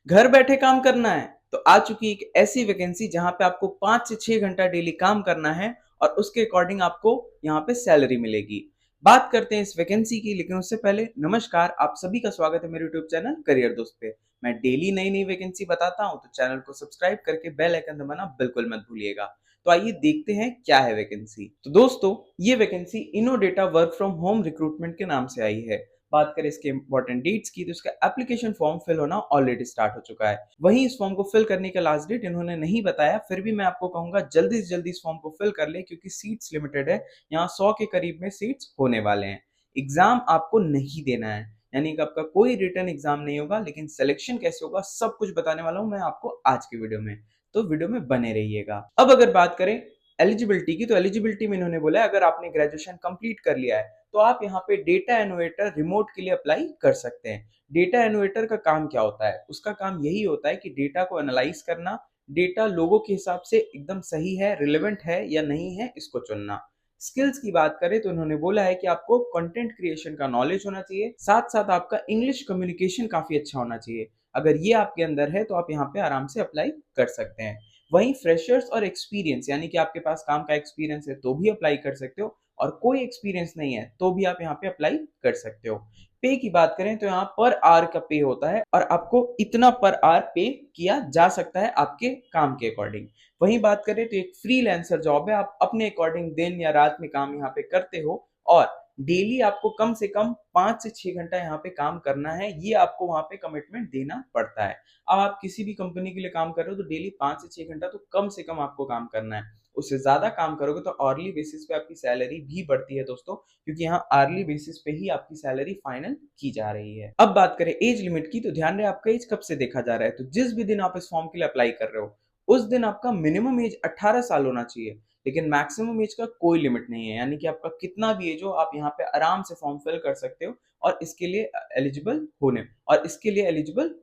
घर बैठे काम करना है तो आ चुकी एक ऐसी वैकेंसी जहां पे आपको 5 से 6 घंटा डेली काम करना है और उसके अकॉर्डिंग आपको यहाँ पे सैलरी मिलेगी। बात करते हैं इस वैकेंसी की, लेकिन उससे पहले नमस्कार, आप सभी का स्वागत है मेरे यूट्यूब चैनल करियर दोस्त पे। मैं डेली नई नई वैकेंसी बताता हूँ, तो चैनल को सब्सक्राइब करके बेल आइकन दबाना बिल्कुल मत भूलिएगा। तो आइए देखते हैं क्या है वैकेंसी। तो दोस्तों, ये vacancy Innodata work from home recruitment के नाम से आई है। बात करें इसके इंपॉर्टेंट डेट्स की, तो इसका एप्लीकेशन फॉर्म फिल होना ऑलरेडी स्टार्ट हो चुका है। वहीं इस फॉर्म को फिल करने का लास्ट डेट इन्होंने नहीं बताया, फिर भी मैं आपको कहूंगा जल्दी से जल्दी इस फॉर्म को फिल कर ले, क्योंकि सीट्स लिमिटेड है। यहाँ 100 के करीब में सीट्स होने वाले हैं। एग्जाम आपको नहीं देना है, यानी कि आपका कोई रिटर्न एग्जाम नहीं होगा, लेकिन सिलेक्शन कैसे होगा सब कुछ बताने वाला हूं मैं आपको आज की वीडियो में। तो वीडियो में बने रहिएगा। अब अगर बात करें एलिजिबिलिटी की, तो एलिजिबिलिटी में इन्होंने बोला है अगर आपने ग्रेजुएशन कंप्लीट कर लिया है तो आप यहाँ पे डेटा एनोवेटर रिमोट के लिए अप्लाई कर सकते हैं। डेटा एनोवेटर का काम क्या होता है? उसका काम यही होता है कि डेटा को एनालाइज करना, डेटा लोगों के हिसाब से एकदम सही है, रिलेवेंट है या नहीं है, इसको चुनना। स्किल्स की बात करें तो इन्होंने बोला है कि आपको कंटेंट क्रिएशन का नॉलेज होना चाहिए, साथ साथ आपका इंग्लिश कम्युनिकेशन काफी अच्छा होना चाहिए। अगर ये आपके अंदर है तो आप यहाँ पे आराम से अप्लाई कर सकते हैं। वहीं फ्रेशर्स और एक्सपीरियंस, यानी कि आपके पास काम का एक्सपीरियंस है तो भी अप्लाई कर सकते हो, और कोई एक्सपीरियंस नहीं है तो भी आप यहाँ पे अप्लाई कर सकते हो। पे की बात करें तो यहाँ पर आवर का पे होता है, और आपको इतना पर आवर पे किया जा सकता है आपके काम के अकॉर्डिंग। वहीं बात करें तो एक फ्रीलांसर जॉब है, आप अपने अकॉर्डिंग दिन या रात में काम यहाँ पे करते हो, और डेली आपको कम से कम 5 से 6 घंटा यहाँ पे काम करना है, ये आपको वहां पे कमिटमेंट देना पड़ता है। अब आप किसी भी कंपनी के लिए काम कर रहे हो तो डेली 5 से 6 घंटा तो कम से कम आपको काम करना है। उससे ज्यादा काम करोगे तो अर्ली बेसिस पे आपकी सैलरी भी बढ़ती है दोस्तों, क्योंकि यहाँ अर्ली बेसिस पे ही आपकी सैलरी फाइनल की जा रही है। अब बात करें एज लिमिट की, तो ध्यान रहे आपका एज कब से देखा जा रहा है। तो जिस भी दिन आप इस फॉर्म के लिए अप्लाई कर रहे हो उस दिन आपका मिनिमम एज 18 साल होना चाहिए, लेकिन मैक्सिमम एज का कोई लिमिट नहीं है, यानी कि आपका कितना भी एज हो आप यहाँ पे आराम से फॉर्म फिल कर सकते हो और इसके लिए एलिजिबल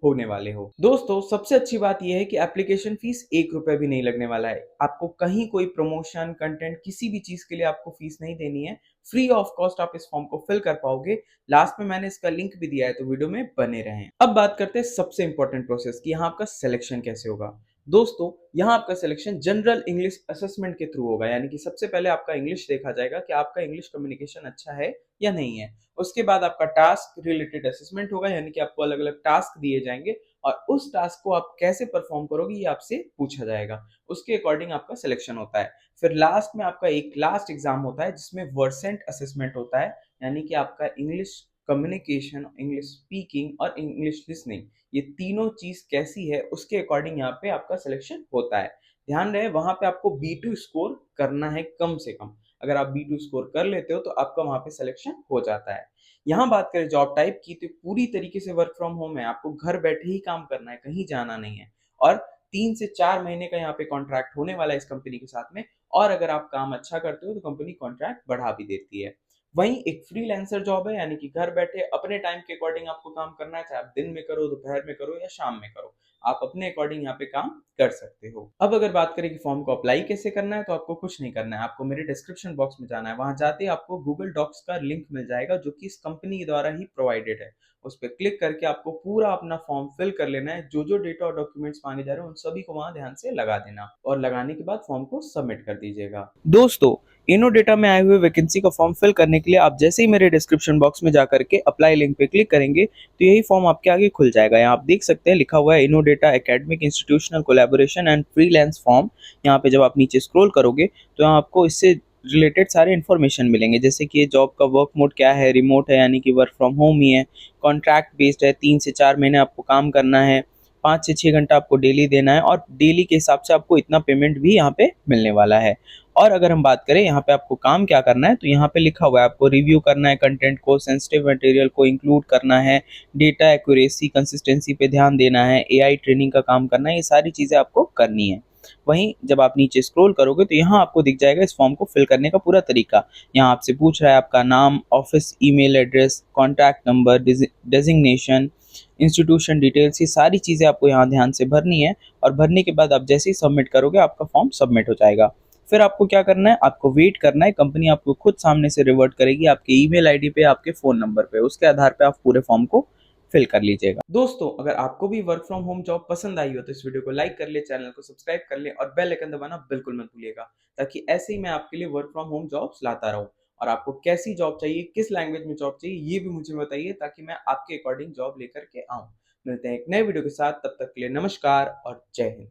होने वाले हो। दोस्तों, सबसे अच्छी बात यह है कि एप्लीकेशन फीस 1 रुपए भी नहीं लगने वाला है। आपको कहीं कोई प्रमोशन कंटेंट किसी भी चीज के लिए आपको फीस नहीं देनी है। फ्री ऑफ कॉस्ट आप इस फॉर्म को फिल कर पाओगे। लास्ट में मैंने इसका लिंक भी दिया है, तो वीडियो में बने रहें। अब बात करते हैं सबसे इंपॉर्टेंट प्रोसेस की, यहाँ आपका सिलेक्शन कैसे होगा। दोस्तों, यहाँ आपका सिलेक्शन जनरल इंग्लिश असेसमेंट के थ्रू होगा, यानी कि सबसे पहले आपका इंग्लिश देखा जाएगा कि आपका इंग्लिश कम्युनिकेशन अच्छा है या नहीं है। उसके बाद आपका टास्क रिलेटेड असेसमेंट होगा, यानी कि आपको अलग अलग टास्क दिए जाएंगे और उस टास्क को आप कैसे परफॉर्म करोगे ये आपसे पूछा जाएगा। उसके अकॉर्डिंग आपका सिलेक्शन होता है। फिर लास्ट में आपका एक लास्ट एग्जाम होता है जिसमें वर्सेंट असेसमेंट होता है, यानी कि आपका इंग्लिश कम्युनिकेशन, इंग्लिश स्पीकिंग और इंग्लिश लिसनिंग, ये तीनों चीज कैसी है उसके अकॉर्डिंग यहाँ पे आपका सिलेक्शन होता है। ध्यान रहे वहां पे आपको B2 स्कोर करना है कम से कम। अगर आप B2 स्कोर कर लेते हो तो आपका वहां पे सिलेक्शन हो जाता है। यहाँ बात करें जॉब टाइप की, तो पूरी तरीके से वर्क फ्रॉम होम है, आपको घर बैठे ही काम करना है, कहीं जाना नहीं है। और 3 से 4 महीने का यहाँ पे कॉन्ट्रैक्ट होने वाला है इस कंपनी के साथ में, और अगर आप काम अच्छा करते हो तो कंपनी कॉन्ट्रैक्ट बढ़ा भी देती है। वहीं एक फ्रीलांसर जॉब है, यानी कि घर बैठे अपने टाइम के अकॉर्डिंग आपको काम करना है, चाहे आप दिन में करो, दोपहर में करो या शाम में करो, आप अपने अकॉर्डिंग यहाँ पे काम कर सकते हो। अब अगर बात करें कि फॉर्म को अप्लाई कैसे करना है, तो आपको कुछ नहीं करना है, आपको मेरे डिस्क्रिप्शन बॉक्स में जाना है। वहां जाते ही आपको गूगल डॉक्स का लिंक मिल जाएगा जो कि इस कंपनी द्वारा ही प्रोवाइडेड है। उस पर क्लिक करके आपको पूरा अपना फॉर्म फिल कर लेना है। जो जो डेटा और डॉक्यूमेंट्स मांगे जा रहे हैं उन सभी को वहां ध्यान से लगा देना, और लगाने के बाद फॉर्म को सबमिट कर दीजिएगा। दोस्तों, इनोडेटा में आए हुए वैकेंसी का फॉर्म फिल करने के लिए आप जैसे ही मेरे डिस्क्रिप्शन बॉक्स में जाकर के अप्लाई लिंक पे क्लिक करेंगे तो यही फॉर्म आपके आगे खुल जाएगा। यहाँ आप देख सकते हैं लिखा हुआ है Innodata academic institutional collaboration and freelance form. यहाँ पे जब आप नीचे स्क्रॉल करोगे तो यहाँ आपको इससे रिलेटेड सारे इन्फॉर्मेशन मिलेंगे, जैसे कि ये जॉब का वर्क मोड क्या है, रिमोट है यानी कि वर्क फ्रॉम होम ही है, कॉन्ट्रैक्ट बेस्ड है, 3 से 4 महीने आपको काम करना है, 5 से 6 घंटा आपको डेली देना है, और डेली के हिसाब से आपको इतना पेमेंट भी यहाँ पे मिलने वाला है। और अगर हम बात करें यहाँ पे आपको काम क्या करना है, तो यहाँ पे लिखा हुआ है आपको रिव्यू करना है, कंटेंट को, सेंसिटिव मटेरियल को इंक्लूड करना है, डेटा एक्यूरेसी कंसिस्टेंसी पे ध्यान देना है, एआई ट्रेनिंग का काम करना है, ये सारी चीज़ें आपको करनी है। वहीं जब आप नीचे स्क्रॉल करोगे तो यहाँ आपको दिख जाएगा इस फॉर्म को फिल करने का पूरा तरीका। यहाँ आपसे पूछ रहा है आपका नाम, office email address, contact number, designation, institution details, ये सारी चीज़ें आपको यहाँ ध्यान से भरनी है। और भरने के बाद आप जैसे ही सबमिट करोगे आपका फॉर्म सबमिट हो जाएगा। फिर आपको क्या करना है, आपको वेट करना है, कंपनी आपको खुद सामने से रिवर्ट करेगी आपके ईमेल आईडी पे, आपके फ़ोन नंबर पे, उसके आधार पे आप पूरे फॉर्म को फिल कर लीजिएगा। दोस्तों, अगर आपको भी वर्क फ्रॉम होम जॉब पसंद आई हो तो इस वीडियो को लाइक कर ले, चैनल को सब्सक्राइब कर ले और बेल आइकन दबाना बिल्कुल मत भूलिएगा, ताकि ऐसे ही मैं आपके लिए वर्क फ्रॉम होम जॉब्स लाता रहूँ। और आपको कैसी जॉब चाहिए, किस लैंग्वेज में जॉब चाहिए, ये भी मुझे बताइए ताकि मैं आपके अकॉर्डिंग जॉब लेकर के आऊँ। मिलते हैं एक नए वीडियो के साथ, तब तक के लिए नमस्कार और जय हिंद।